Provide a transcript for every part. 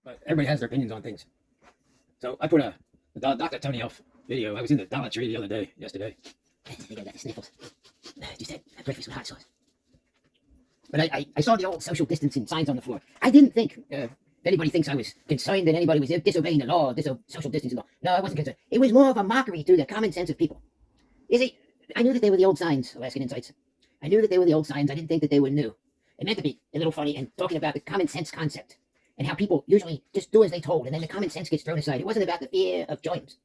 but everybody has their opinions on things. So I put a Dr. Tony Elf video. I was in the Dollar Tree the other day, yesterday. I think I got the sniffles. Just had breakfast with hot sauce. But I saw the old social distancing signs on the floor. I didn't think, if anybody thinks I was concerned that anybody was disobeying the law, social distancing law. No, I wasn't concerned. It was more of a mockery to the common sense of people. You see, I knew that they were the old signs, Alaskan Insights. I knew that they were the old signs. I didn't think that they were new. It meant to be a little funny and talking about the common sense concept and how people usually just do as they told, and then the common sense gets thrown aside. It wasn't about the fear of joins.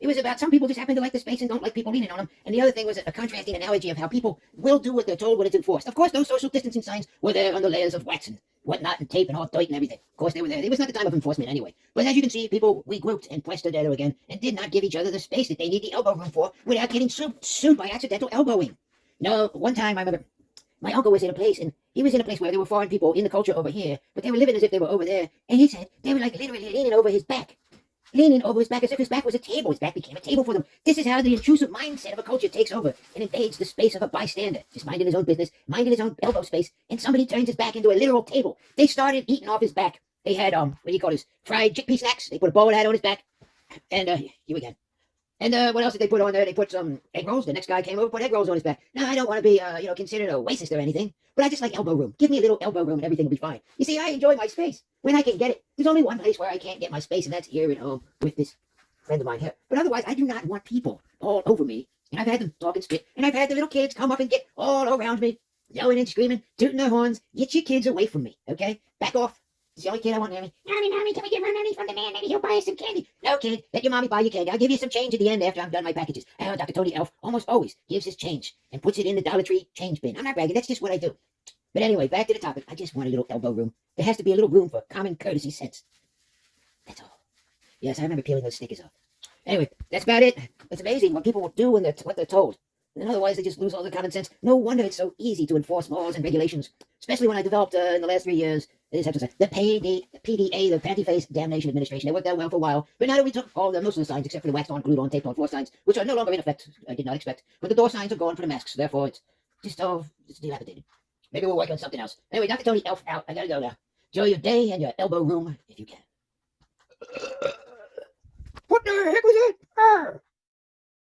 It was about some people just happen to like the space and don't like people leaning on them. And the other thing was a contrasting analogy of how people will do what they're told when it's enforced. Of course, those social distancing signs were there under layers of wax and whatnot and tape and all dirt and everything. Of course, they were there. It was not the time of enforcement anyway. But as you can see, people regrouped and pressed together again and did not give each other the space that they need the elbow room for without getting sued by accidental elbowing. No, one time I remember my uncle was in a place, and he was in a place where there were foreign people in the culture over here, but they were living as if they were over there. And he said they were like literally leaning over his back as if his back was a table. His back became a table for them. This is how the intrusive mindset of a culture takes over and invades the space of a bystander, just minding his own business, minding his own elbow space, and somebody turns his back into a literal table. They started eating off his back. They had, what do you call this, fried chickpea snacks. They put a bowl of that on his back, and, here we go. And what else did they put on there? They put some egg rolls. The next guy came over, put egg rolls on his back. Now, I don't want to be, considered a racist or anything, but I just like elbow room. Give me a little elbow room and everything will be fine. You see, I enjoy my space when I can get it. There's only one place where I can't get my space, and that's here at home with this friend of mine here. But otherwise, I do not want people all over me. And I've had them talk and spit, and I've had the little kids come up and get all around me, yelling and screaming, tooting their horns. Get your kids away from me, okay? Back off. It's the only kid I want near me. Mommy, can we get money from the man? Maybe he'll buy us some candy. No, kid, let your mommy buy you candy. I'll give you some change at the end after I'm done my packages. Dr. Tony Elf almost always gives his change and puts it in the Dollar Tree change bin. I'm not bragging. That's just what I do. But anyway, back to the topic. I just want a little elbow room. There has to be a little room for common courtesy sense. That's all. Yes, I remember peeling those stickers off. Anyway, that's about it. It's amazing what people will do when what they're told. And otherwise, they just lose all their common sense. No wonder it's so easy to enforce laws and regulations, especially when I developed in the last 3 years, the PDA, the Panty Face Damnation Administration. They worked out well for a while, but now that we took most of the signs, except for the waxed on, glued on, taped on floor signs, which are no longer in effect, I did not expect, but the door signs are gone for the masks, therefore it's just, it's dilapidated. Maybe we'll work on something else. Anyway, Dr. Tony Elf out. I gotta go now. Enjoy your day and your elbow room if you can. What the heck was that?